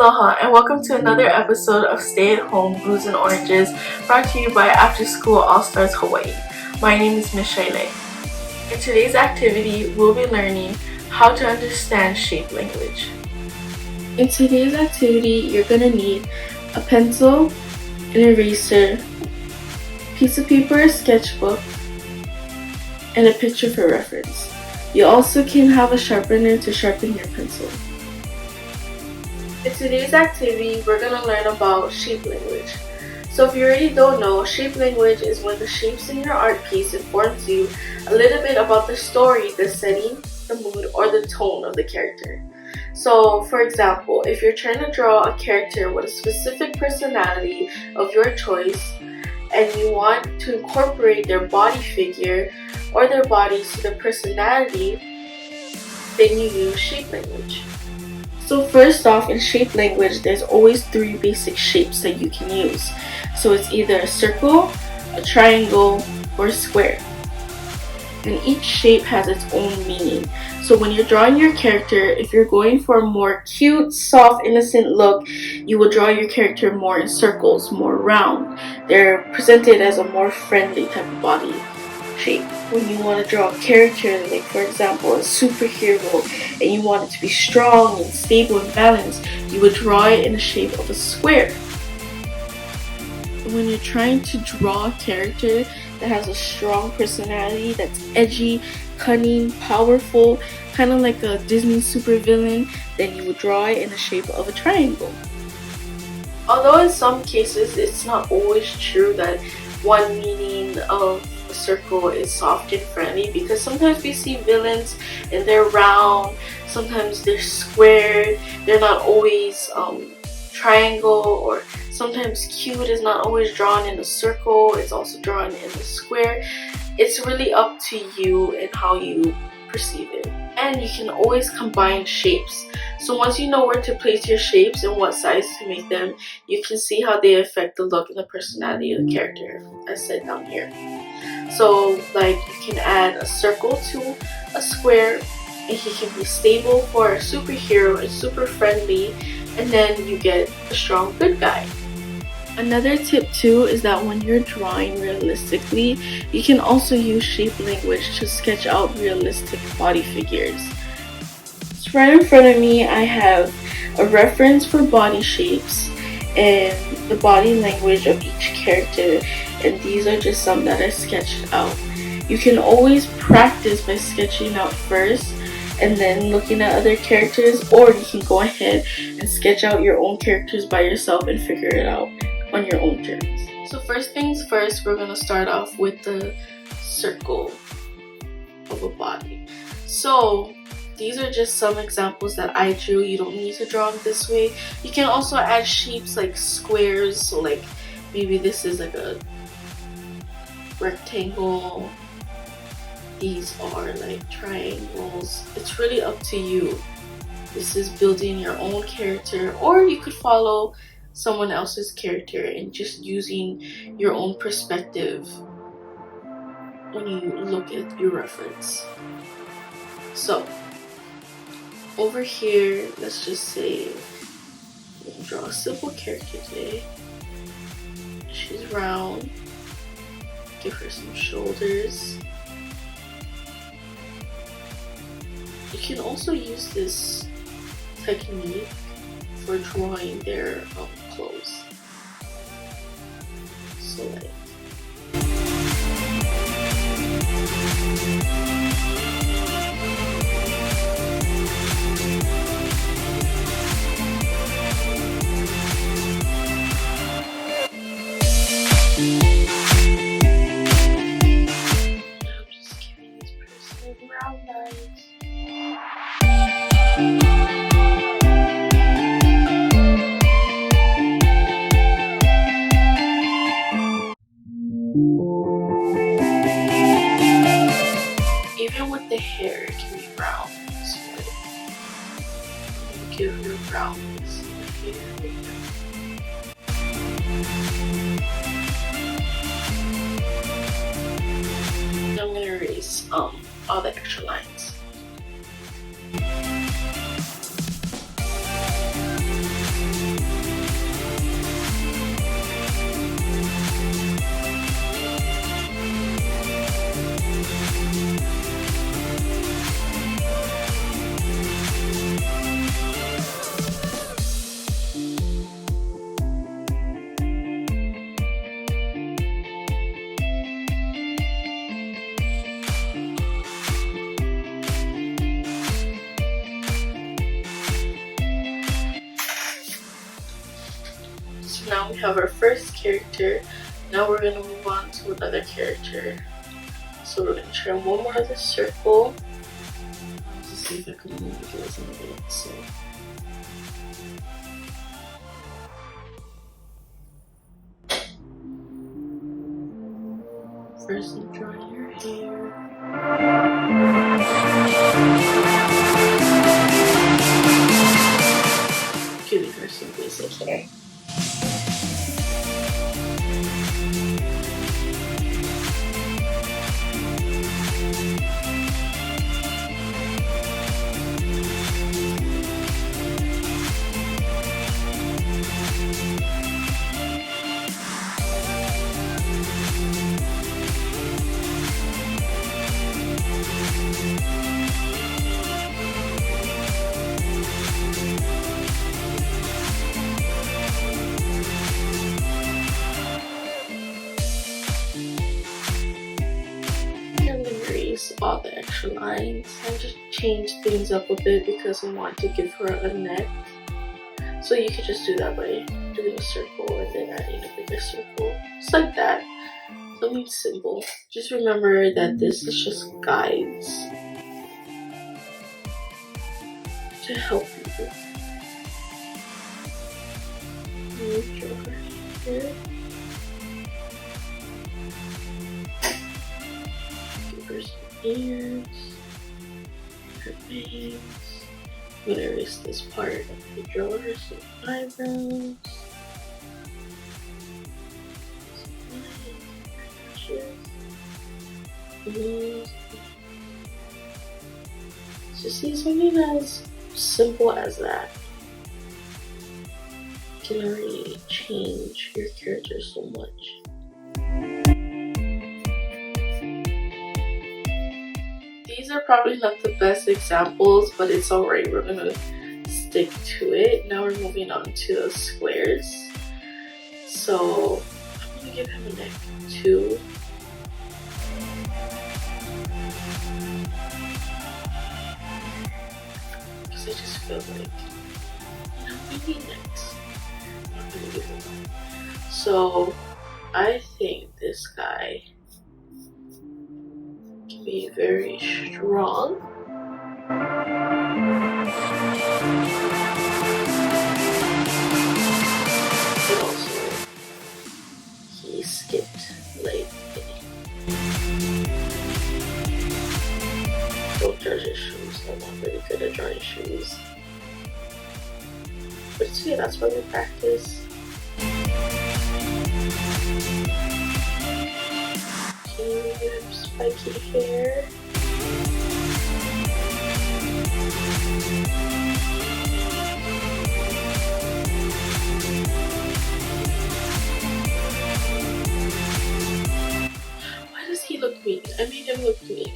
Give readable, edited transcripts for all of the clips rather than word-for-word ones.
Aloha and welcome to another episode of Stay at Home Blues and Oranges, brought to you by After School All Stars Hawaii. My name is Miss Shailei. In today's activity, we'll be learning how to understand shape language. In today's activity, you're going to need a pencil, an eraser, a piece of paper, a sketchbook, and a picture for reference. You also can have a sharpener to sharpen your pencil. In today's activity, we're going to learn about shape language. So if you already don't know, shape language is when the shapes in your art piece informs you a little bit about the story, the setting, the mood, or the tone of the character. So for example, if you're trying to draw a character with a specific personality of your choice and you want to incorporate their body figure or their body to the personality, then you use shape language. So first off, in shape language, there's always three basic shapes that you can use. So it's either a circle, a triangle, or a square. And each shape has its own meaning. So when you're drawing your character, if you're going for a more cute, soft, innocent look, you will draw your character more in circles, more round. They're presented as a more friendly type of body shape. When you want to draw a character, like for example a superhero, and you want it to be strong and stable and balanced, you would draw it in the shape of a square. When you're trying to draw a character that has a strong personality, that's edgy, cunning, powerful, kind of like a Disney supervillain, then you would draw it in the shape of a triangle. Although in some cases it's not always true that one meaning of a circle is soft and friendly, because sometimes we see villains and they're round, sometimes they're square, they're not always triangle, or sometimes cute is not always drawn in a circle, it's also drawn in a square. It's really up to you and how you perceive it. And you can always combine shapes. So once you know where to place your shapes and what size to make them, you can see how they affect the look and the personality of the character, as said down here. So like you can add a circle to a square, and he can be stable for a superhero and super friendly, and then you get a strong good guy. Another tip too is that when you're drawing realistically, you can also use shape language to sketch out realistic body figures. So right in front of me I have a reference for body shapes and the body language of each character, and these are just some that I sketched out. You can always practice by sketching out first and then looking at other characters, or you can go ahead and sketch out your own characters by yourself and figure it out on your own terms. So first things first, we're going to start off with the circle of a body. So these are just some examples that I drew. You don't need to draw them this way. You can also add shapes like squares, so like maybe this is like a rectangle, these are like triangles. It's really up to you. This is building your own character, or you could follow someone else's character and just using your own perspective when you look at your reference. So over here, let's just say we'll draw a simple character today. She's round. Give her some shoulders. You can also use this technique for drawing their clothes. So like I'm just giving this person round lines. Even with the hair, it can be brown. So like, give her brownness in the hair. I'm gonna erase all the extra lines. So now we have our first character. Now we're gonna move on to another character. So we're gonna try one more of the circle. Let's see if I can move this a bit. So first I'm drawing your hair. Giving her some basic hair. All the extra lines. I just changed things up a bit because I want to give her a neck. So you could just do that by doing a circle and then adding a bigger circle. Just like that. Something simple. Just remember that this is just guides to help you. Draw her here. Give her some ears, her bangs. I'm gonna erase this part of the draw her some eyebrows. So see, something as simple as that can already change your character so much. These are probably not the best examples, but it's alright. We're gonna stick to it. Now we're moving on to the squares. So I'm gonna give him a neck too. Because I just feel like, you know, we need necks. I'm not gonna give him one. So I think this guy can be very strong. But also, he skipped like, don't judge his shoes. I'm not really good at drawing shoes. But it's okay, that's why we practice. Can you give him spiky hair? Why does he look mean? I made him look mean.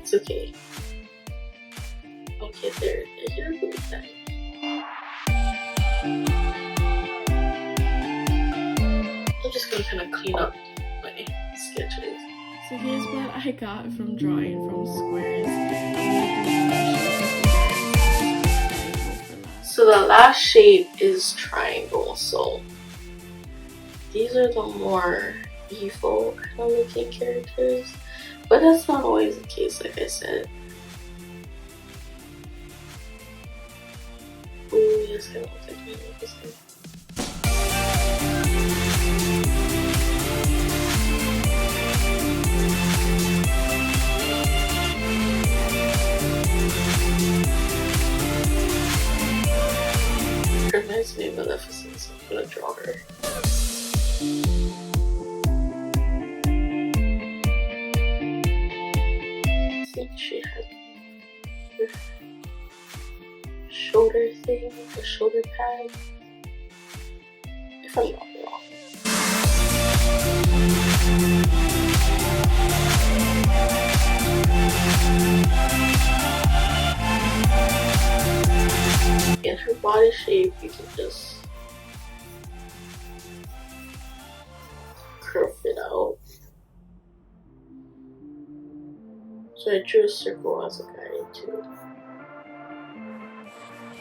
It's okay. Okay, there. You're really nice. I'm just gonna kind of clean up my sketches. So here's what I got from drawing from squares. So the last shape is triangle. So these are the more evil kind of looking characters, but that's not always the case, like I said. Ooh, yes, I don't think I know this thing. Reminds me of Maleficent, so I'm gonna draw her. I think she had her shoulder thing, the shoulder pad. If I'm not wrong. In her body shape, you can just curve it out. So I drew a circle as a guide too.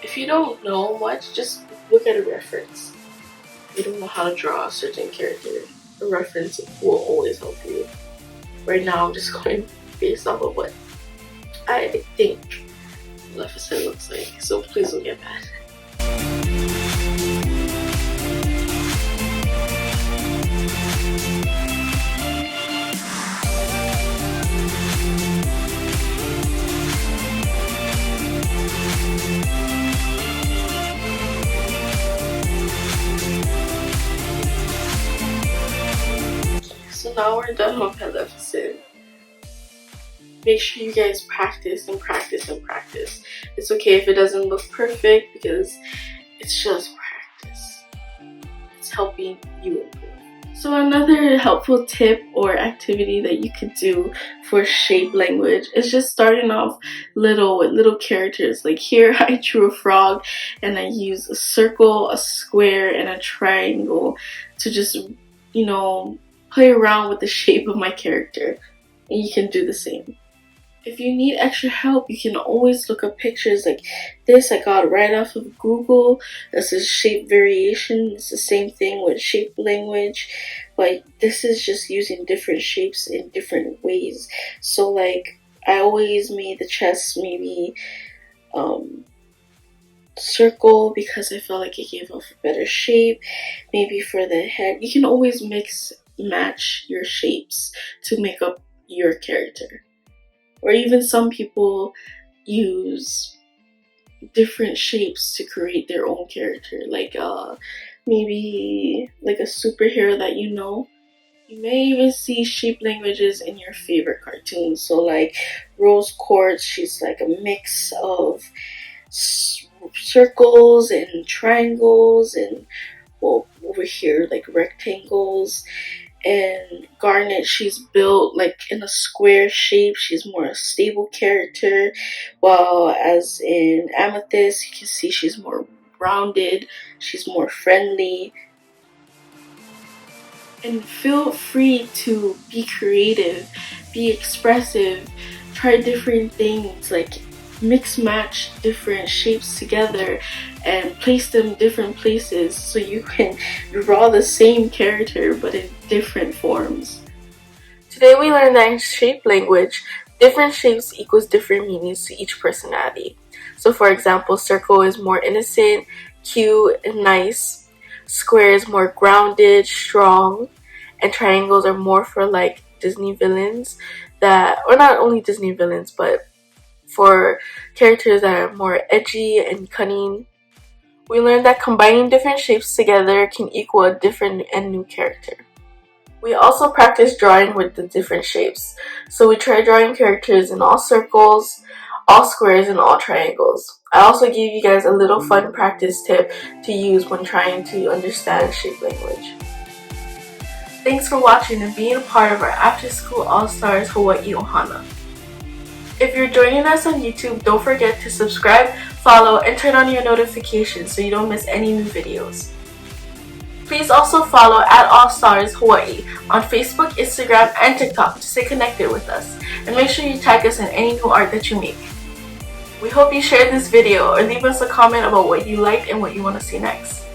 If you don't know much, just look at a reference. you don't know how to draw a certain character, a reference will always help you. Right now I'm just going based off of what I think Maleficent looks like, so please don't get mad. So now we're done with Maleficent. Make sure you guys practice and practice and practice. It's okay if it doesn't look perfect because it's just practice. It's helping you improve. So another helpful tip or activity that you could do for shape language is just starting off little with little characters. Like here I drew a frog and I used a circle, a square, and a triangle to just, play around with the shape of my character. And you can do the same. If you need extra help, you can always look up pictures like this I got right off of Google. This is shape variation. It's the same thing with shape language, but this is just using different shapes in different ways. So like I always made the chest maybe circle because I felt like it gave off a better shape. Maybe for the head, you can always match your shapes to make up your character. Or even some people use different shapes to create their own character. Like maybe like a superhero that you know. You may even see shape languages in your favorite cartoons. So like Rose Quartz, she's like a mix of circles and triangles and, well, over here like rectangles. And Garnet, she's built like in a square shape. She's more a stable character, while as in Amethyst, you can see she's more rounded, she's more friendly. And feel free to be creative, be expressive, try different things, like mix match different shapes together and place them different places so you can draw the same character but in different forms. Today we learned that in shape language, different shapes equals different meanings to each personality. So for example, circle is more innocent, cute, and nice. Square is more grounded, strong, and triangles are more for like Disney villains or not only Disney villains, but for characters that are more edgy and cunning. We learned that combining different shapes together can equal a different and new character. We also practice drawing with the different shapes. So we try drawing characters in all circles, all squares, and all triangles. I also gave you guys a little fun practice tip to use when trying to understand shape language. Thanks for watching and being a part of our After School All-Stars Hawaii Ohana. If you're joining us on YouTube, don't forget to subscribe, follow, and turn on your notifications so you don't miss any new videos. Please also follow at All Stars Hawaii on Facebook, Instagram, and TikTok to stay connected with us. And make sure you tag us in any new art that you make. We hope you shared this video or leave us a comment about what you liked and what you want to see next.